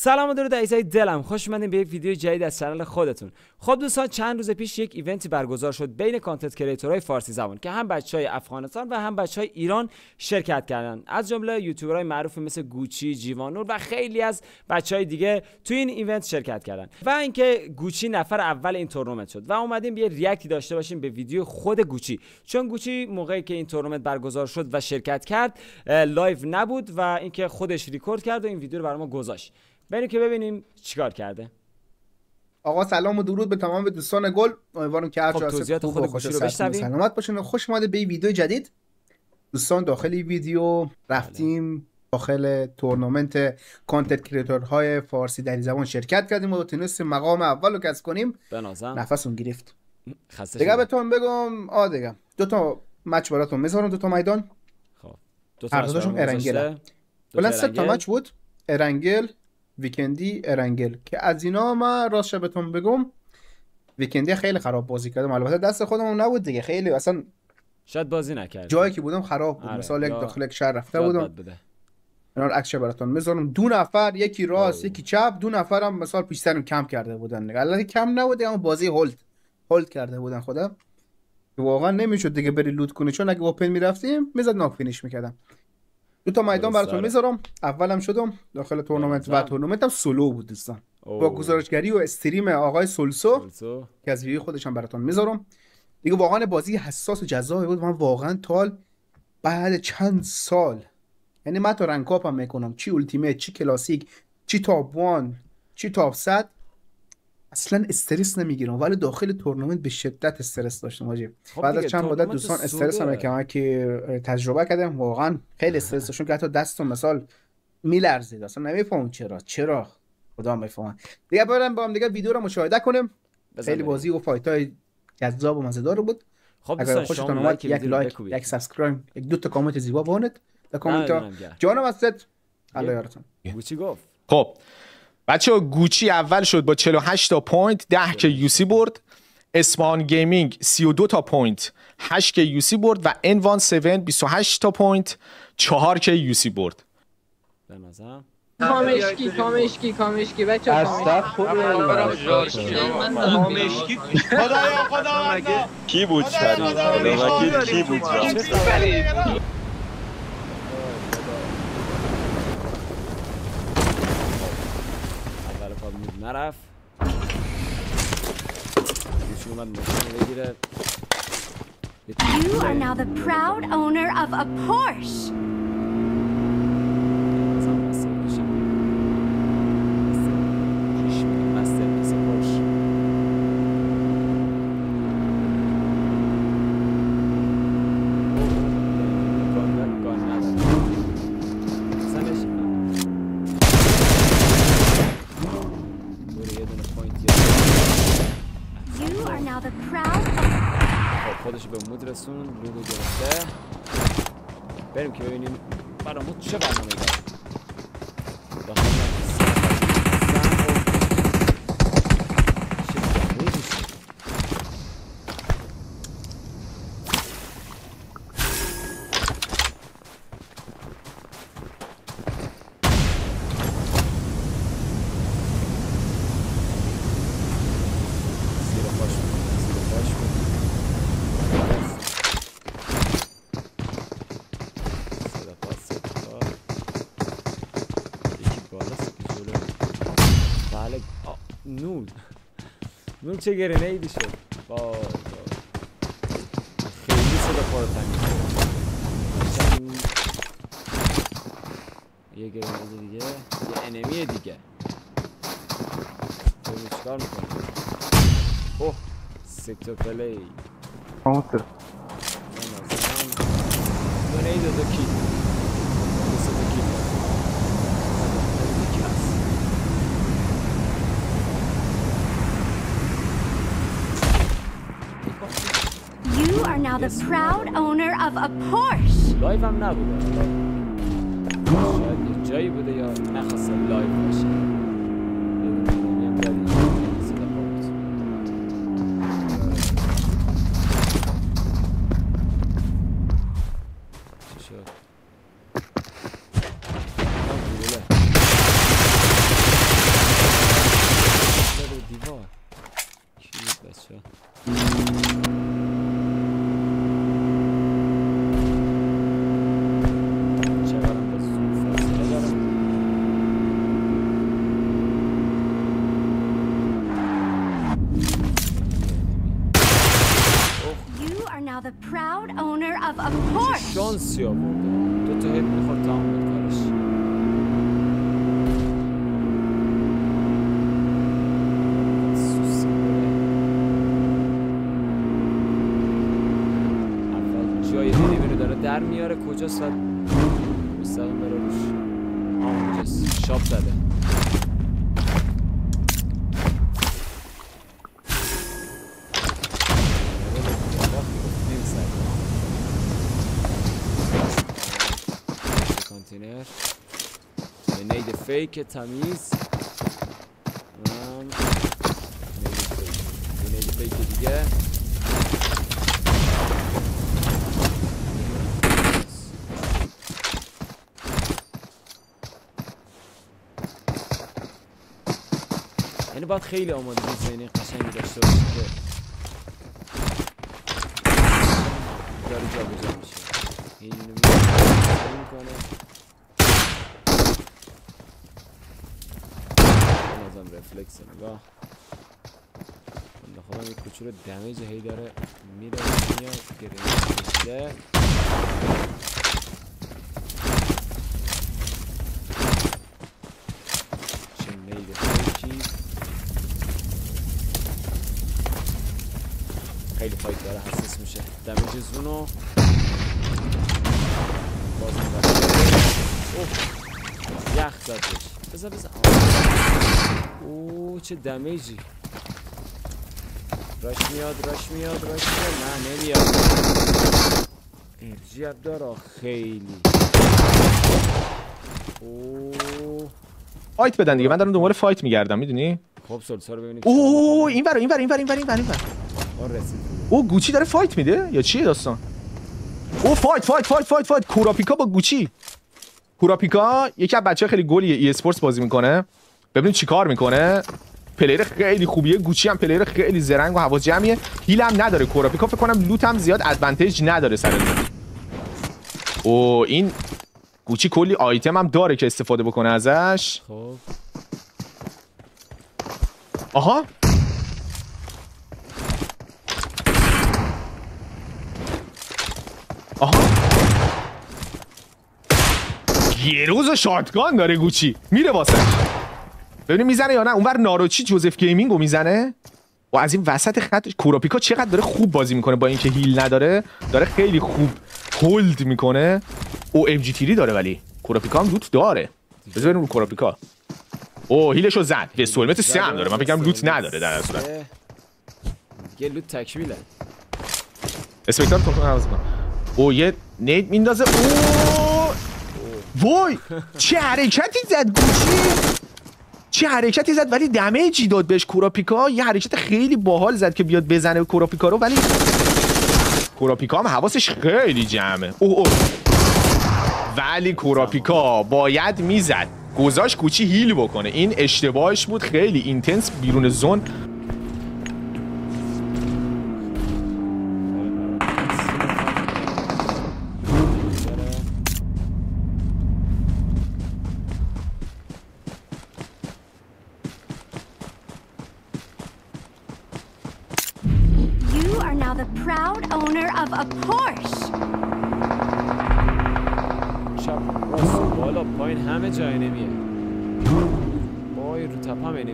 سلام و درود عزیزای دلم، خوش اومدین به یک ویدیو جدید از کانال خودتون. خب دوستان، چند روز پیش یک ایونتی برگزار شد بین کانتنت کریتورهای فارسی زبان که هم بچهای افغانستان و هم بچهای ایران شرکت کردن، از جمله یوتیوبرهای معروفی مثل گوچی، جیوانور و خیلی از بچهای دیگه توی این ایونت شرکت کردن. و اینکه گوچی نفر اول این تورنمنت شد و اومدیم یه ریاکتی داشته باشیم به ویدیو خود گوچی، چون گوچی موقعی که این تورنمنت برگزار شد و شرکت کرد لایو نبود و اینکه خودش ریکورد کرد و این ویدیو رو برام گذاشت. بریم که ببینیم چیکار کرده. آقا سلام و درود به تمام دوستان گل. امیدوارم که هر توضیحات خود گوچی رو بشنویم. سلامت باشین و خوش اومده به این ویدیو جدید. دوستان داخل این ویدیو رفتیم داخل تورنمنت کانتنت کریتورهای فارسی در زبان شرکت کردیم و تونستیم مقام اول رو کسب کنیم. نفسم گرفت. دیگه بهتون بگم دیگه دو تا مچ براتون میذارم، دو تا میدان. خب هر دوتاشون ارنگل. بلند سه تا مچ بود، ارنگل، ویکندی، ارنگل، که از اینا من راست بهتون بگم ویکندی خیلی خراب بازی کردم. البته دست خودم نبود دیگه، خیلی اصلا شاید بازی نکرد، جایی که بودم خراب بود. مثلا یک داخل یک شهر رفته بودم. اینا رو عکسش براتون میذارم. دو نفر، یکی راست یکی چپ، دو نفرم مثلا پیشترم کم کرده بودن دیگه. البته کم نبود، اما بازی هولد کرده بودن. خدا واقعا نمیشد دیگه بری لوت کنی، چون اگه اوپن میرفتیم میزد ناک فینیش میکردم. دو تا میدان براتون میذارم. اولم شدم داخل تورنمنت و تورنمنتم سولو بود دوستان، با گزارشگری و استریم آقای سولسو که از ویدیو خودش هم براتون میذارم. دیگه واقعا بازی حساس و جذابی بود. من واقعا تال بعد چند سال، یعنی من تو رنگ کاپ هم میکنم، چی التیمیت، چی کلاسیک، چی تاپ 1، چی تاپ 100، اصلا استرس نمیگیرم، ولی داخل تورنمنت به شدت استرس داشتم واجی. بعد از چند مدت دوستان استرس هم که تجربه کردم، واقعا خیلی استرس داشتم که حتی دستم مثلا میلرزید، اصلا نمیفهمم چرا خدا میفهمه. دیگه بریم با هم دیگه ویدیو رو مشاهده کنیم. خیلی بازی و فایتای جذاب و مزه‌دار بود. خب اگر خوشتون اومد یک لایک، یک سابسکرایب، یک دو تا کامنت زیبا بونید در کامنت ها. جانم هستید. الله یارتون. گوچی گفت. خب بچه‌ها، گوچی اول شد با 48 تا پوینت، 10 که یوسی برد. اسمان گیمینگ 32 تا پوینت، 8 که یوسی برد و انوان 7 28 تا پوینت، 4 که یوسی برد. به نظر کامشکی بچه‌ها، کامشکی خدایا کی بود شریف؟ کی بود؟ نرفت. You are now the proud owner of a Porsche. خودش به مود رسون، لودو گرفته. بریم که ببینیم برامون چه برنامه‌ای داره. نور چه گرنیدی شد. خیلی صدا خورد تمیز. یه گرنید دیگه، یه انمی دیگه. ببین چیکار میکنه. اوه سکتور پلی کامتر گرنید دو کی You are now the proud owner of a Porsche. لایو هم نبوده، شاید یه جایی بوده یا نخواسته لایو باشه. چی شد؟ the proud owner of a Porsche. شانسی آورده. دو تا هد میخورد تمام کارش. اول جای انمی رو داره در میاره کجاست؟ مستقیم بره روش. اونجاست. شاپ زده. نید فیک تمیز نید فیک دیگه یعنی باید خیلی آمادگی ذهنی قشنگی داشته باشی که داری جا بجا میشه اینو میکنه بازم رفلکس نگاه بنده خودم یک کوچولو دمیج هی داره میره میاد گرینج کشیده چه میده فیکی خیلی فایت داره حساس میشه دمیج زونو بازم یخ زد بهش بذار اوه چه دمیجی راش میاد نه نمیاد انرژی هم داره خیلی اوه فایت بدن دیگه من دارم دنبال فایت میگردم میدونی خب سلسا رو ببینید اوه اینور رسید اوه گوچی داره فایت میده یا چیه داستان اوه فایت کوراپیکا با گوچی کوراپیکا یکی از بچه‌ها خیلی گلیه ای اسپورتس بازی میکنه ببینید چیکار میکنه پلیر خیلی خوبیه گوچی هم پلیر خیلی زرنگ و حواس جمعیه هیل هم نداره کوراپیکا فکر کنم لوت هم زیاد ادوانتیج نداره سر او این گوچی کلی آیتم هم داره که استفاده بکنه ازش خب آها یه روز شاتگان داره گوچی میره واسه ببینیم میزنه یا نه اونور ناروچی جوزف گیمینگو میزنه و از این وسط خط کوراپیکا چقدر داره خوب بازی میکنه با اینکه هیل نداره داره خیلی خوب هولد میکنه او ام جی تیری داره ولی کوراپیکا هم لوت داره بذار بریم رو کوراپیکا او هیلشو زد به سولمت 3 هم داره من فکرم لوت نداره در صورت یه لوت تکمیله اسپکتاتور تونتون حواس کن او یه نید میندازه او وای چه حرکتی زد گوچی چه حرکتی زد ولی دمیجی داد بهش کوراپیکا یه حرکت خیلی باحال زد که بیاد بزنه کوراپیکا رو ولی کوراپیکا هم حواسش خیلی جمعه اوه ولی کوراپیکا باید میزد گذاشت گوچی هیل بکنه این اشتباهش بود خیلی اینتنس بیرون زون The proud owner of a Porsche. شب راست بالا پایین همه جای نمیه وای رو تپم نمیه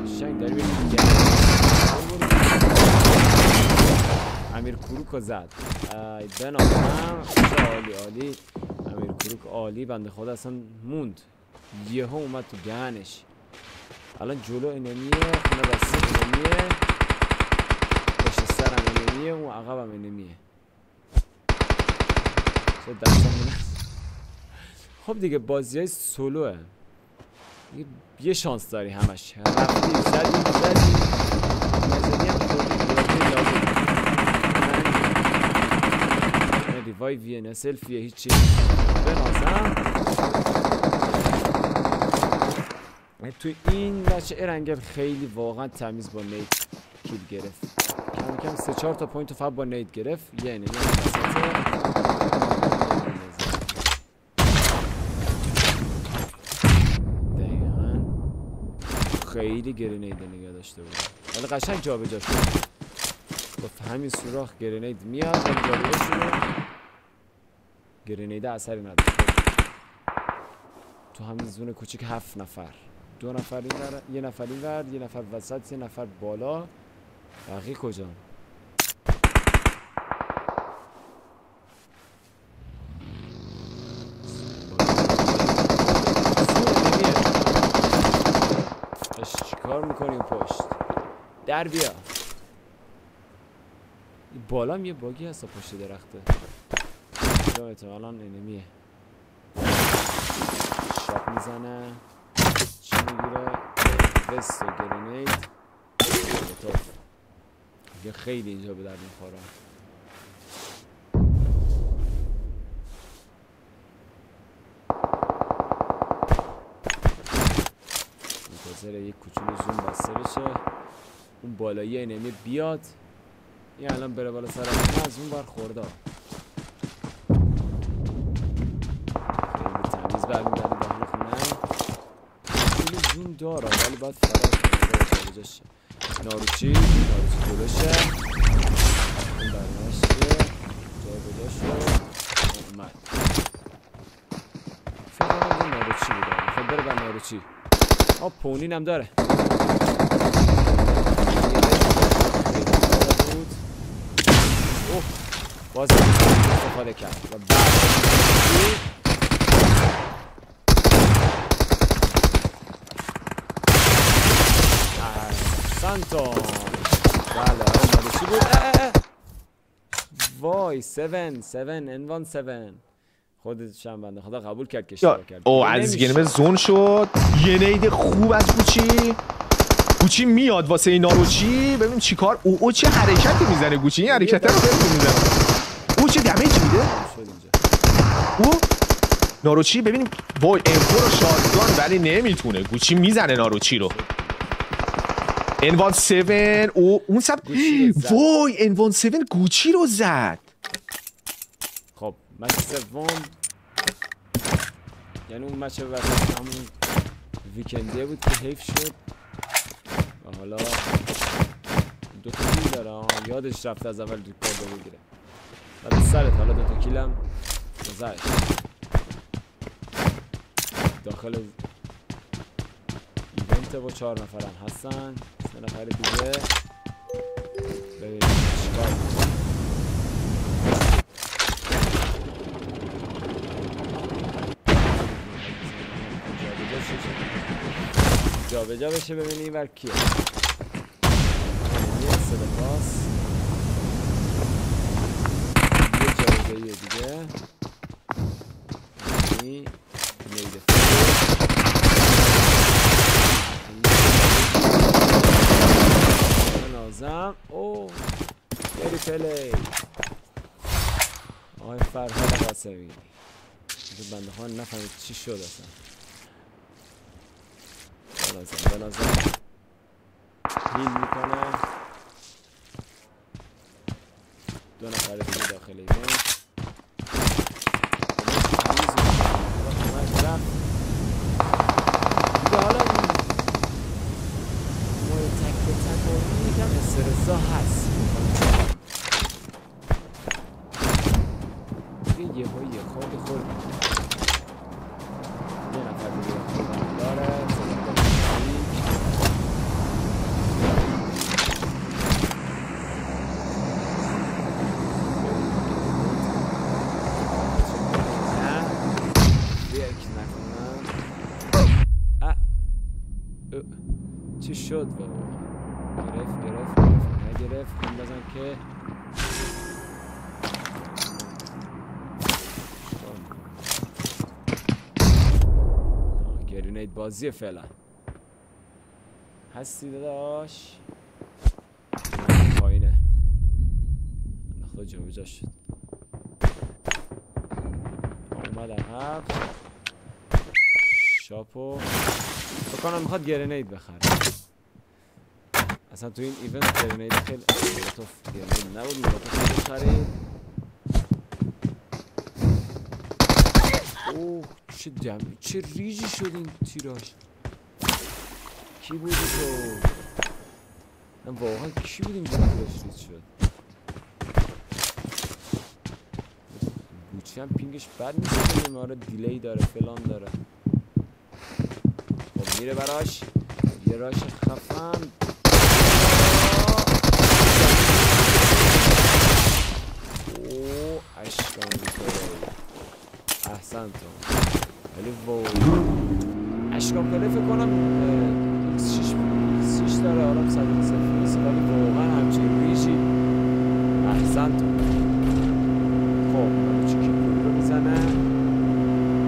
قشنگ داری ببینید امیر کروک زد ای بنامم عالی امیر کروک عالی بنده خدا اصلا موند یهو اومد تو گهنش الان جلو انمیه خونه بسته انمیه پشت سر هم انمیه و عقب هم انمیه چه دستم مونه خب دیگه بازی های سولوه یه شانس داری همش رفتی زدی نزدی هم خوردی ریوایویه نه سلفیه هیچی بنازم تو این بچه ارنگل خیلی واقعا تمیز با نید کیل گرفت کم 3-4 تا پوینت فقط با نید گرفت یه انمی دقیقا خیلی گرینیده نگه داشته بود ولی قشنگ جا به جا شد با همین سوراخ گرینید میاد و جابجا گرینیده اثری نداره. تو همین زون کوچیک 7 نفر، 2 نفر این ور، 1 نفر این ور، 1 نفر وسط، 1 نفر بالا. بقیه کجا؟ چیکار میکنی اون پشت؟ در بیا. این بالا هم یه باگی هست پشت درخته. اینجا احتمالاً انمیه. شاپ میزنه. چی میگیره؟ وست و گرینید. یه خیلی اینجا به درد میخوره. منتظر یک کوچولو زوم بسته بشه، اون بالایی انمی بیاد. این الان بره بالا سر خونه، از اون بر خورده خیلی تمیز برمیگرده داخل خونه. خیلی زوم داره ولی باید فرار کنه. ناروچی جلوشه، این برنامهش چیه؟ جای بجا شد اومد. فکر کنم این ناروچی بوده، میخواد بره بر ناروچی. پونین هم داره. اوه باز استفاده کرد و بعد سانتون. بله آره چی بود؟ وای 7 انوان 7 خودش هم بنده خدا قبول کرد که اشتباه کرد. او از گریم زون شد. یه نید خوب از گوچی میاد واسه این ناروچی. ببین چیکار او چه حرکتی میزنه گوچی. این حرکت رو خیلی میزنه. او چه دمیج میده. او ناروچی ببین وای امپور و شاتگان ولی نمیتونه. گوچی میزنه ناروچی رو. انوان 7 او اون سب وای انوان 7 گوچی رو زد. خب مچ سوم یعنی اون مچ وسط همون ویکندیه بود که حیف شد و حالا 2 تا کیل داره. یادش رفت از اول ریکاردو بگیره و به سرت حالا 2 تا کیلم گذشت. داخل ایونت با 4 نفرم هستن. 3 نفر دیگه ببینیم چیکار می‌کنه. جابجا بشه ببینیم این ور کیه. یه صدا پاس یه جابجایی دیگه. این نیده نازم. اوه بری پلی آقای فرهاد قاسمی. بنده خواهن نفهمید چی شد اصلا. بنازم هیل میکنه. 2 نفر دیگه داخل ایونت. دیگه حالا مورد تک به تک و یکم استرسا هست. دیگه یه خورد یه نفر دیگه داره. چی شد بابا؟ گرفت نگرفت. خون بزن که گرینید بازی فعلا. هستی داداش؟ پایینه. خود جابجا شد. اومدم هفت شاپو بکنم میخواد گرینید بخره. اصلا تو این ایونت گرینید خیلی مولوتوف گرینید نبود. مولوتوف خرید. اوه چه ریجی شد این تیراش. کی بودی تو؟ واقعا کی بود اینجا تیراش ریج شد؟ گوچی هم پینگش بد نیست، ما رو دیلی داره فلان داره. خب میره براش یه راش خفن. اوه اشکان میکنه. احسن تو. ولی وای اشکان کنه فکر کنم X6 داره، حالا 120 نیست ولی واقعا همچین ریشی. احسن تو. خب من چی رو میزنه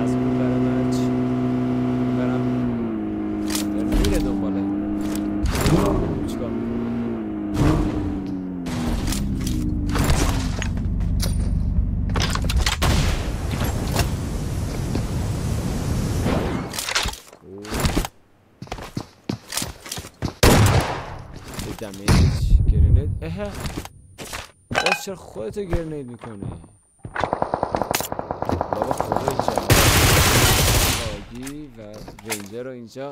از اون برم چی برم میره دنباله چیکار میکنه. دمیج گرنید. اهه باز چرا خودتو گرنید میکنی؟ بابا خدا جوابی و رنجر رو اینجا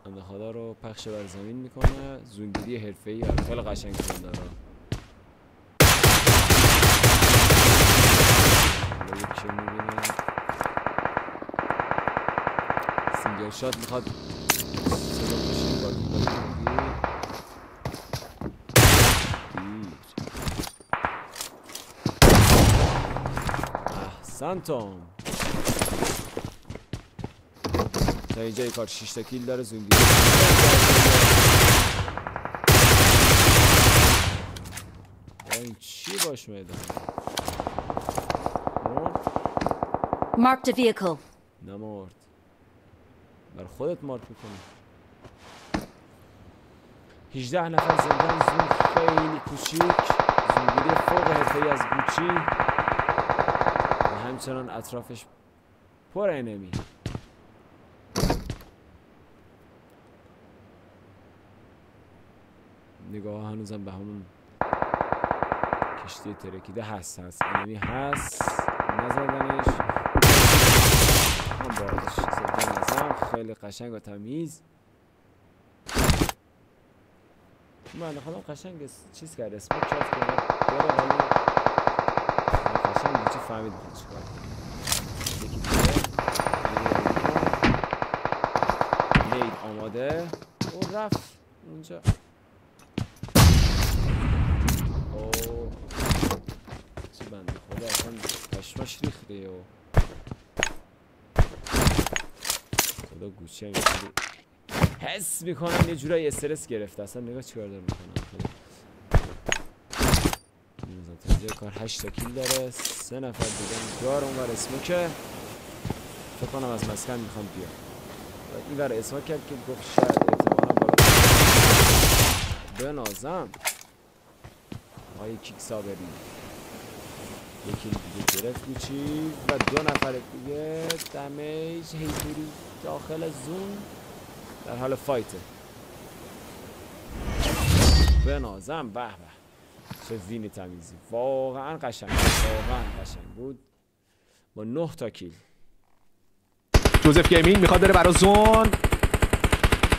بنده خدا رو پخش بر زمین میکنه. زونگیری حرفه‌ای خیلی قشنگ شده داره. یکی میبینیم سینگل شات میخواد سلام بشین باید احسنتم. تا اینجا یک کار 6 تا کیل داره. زونگیری این چی باش میدن؟ Marked a vehicle. نمارد بر خودت مارک میکنی. 18 نفر زندان. زون خیلی کوچیک. زونگیری فوق حرفه‌ای از گوچی و همچنان اطرافش پر انمی. نگاه هنوزم به همون کشتی ترکیده هست انمی هست نزدنش. هم باردش زدن ازم خیلی قشنگ و تمیز. من خودم قشنگ چیز کرد اسمک چارت کنم داره ولی قشنگ چی فهمید چی کار یکی دیگه نید آماده و رفت اونجا. اوه چی بنده خدا اصلا پشماش ریخته و خدا گوشی هم حس میکنم یه جورایی استرس گرفته. اصلا نگاه چیکار داره میکنم. اینجا کار 8 تا کیل داره. 3 نفر دیگه دار اونور اسموکه فکر کنم از مسکن میخوام بیاد. این ور اسموک کرد که گفت شاید احتمالا بالا بنازم. آقای کیک صابری یکی دیگه گرفت گوچی و 2 نفر دیگه دمیج هیپوری داخل زون در حال فایته. بنازم به به چه وین تمیزی. واقعا قشنگ بود با 9 تا کیل. جوزف گیمینگ میخواد بره برای زون.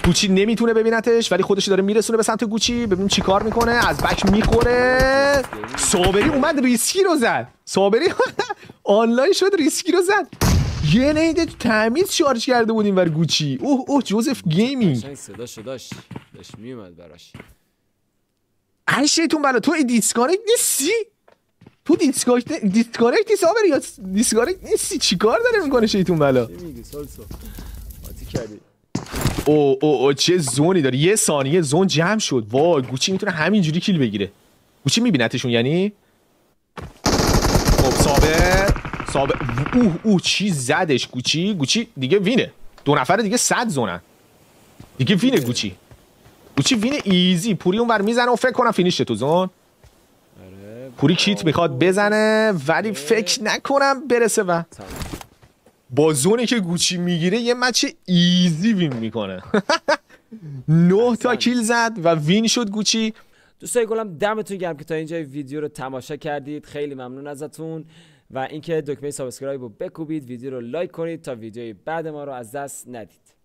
گوچی نمیتونه ببینتش ولی خودش داره میرسونه به سمت گوچی. ببینیم چی کار میکنه. از بک میخوره. صابری اومد ریسکی رو زد. صابری آنلاین شد ریسکی رو زد. یه نیده تمیز شارژ کرده بودیم بر گوچی. اوه جوزف گیمینگ صداشو داشت میومد براش. ای شیطون بلا تو دیسکانکت نیستی؟ تو دیسکانکتی صابری یا دیسکانکت نیستی؟ چی کار داره میکنه شیطون بلا؟ چی میگی سالسو؟ ماتی کردی. اوه چه زونی داره. یه ثانیه زون جمع شد. وای گوچی میتونه همینجوری کیل بگیره. گوچی میبینتشون یعنی؟ خب صابر چی زدش گوچی دیگه وینه. 2 نفر دیگه 100 زونن دیگه وینه. گوچی وینه ایزی. پوری اونور میزنه و فکر کنم فینیشه تو زون. پوری کیت میخواد بزنه ولی فکر نکنم برسه و با زونی که گوچی میگیره یه مچ ایزی وین میکنه. 9 تا کیل زد و وین شد گوچی. دوستای گلم دمتون گرم که تا اینجا ویدیو رو تماشا کردید. خیلی ممنون ازتون و اینکه دکمه سابسکرایب رو بکوبید، ویدیو رو لایک کنید تا ویدیوی بعد ما رو از دست ندید.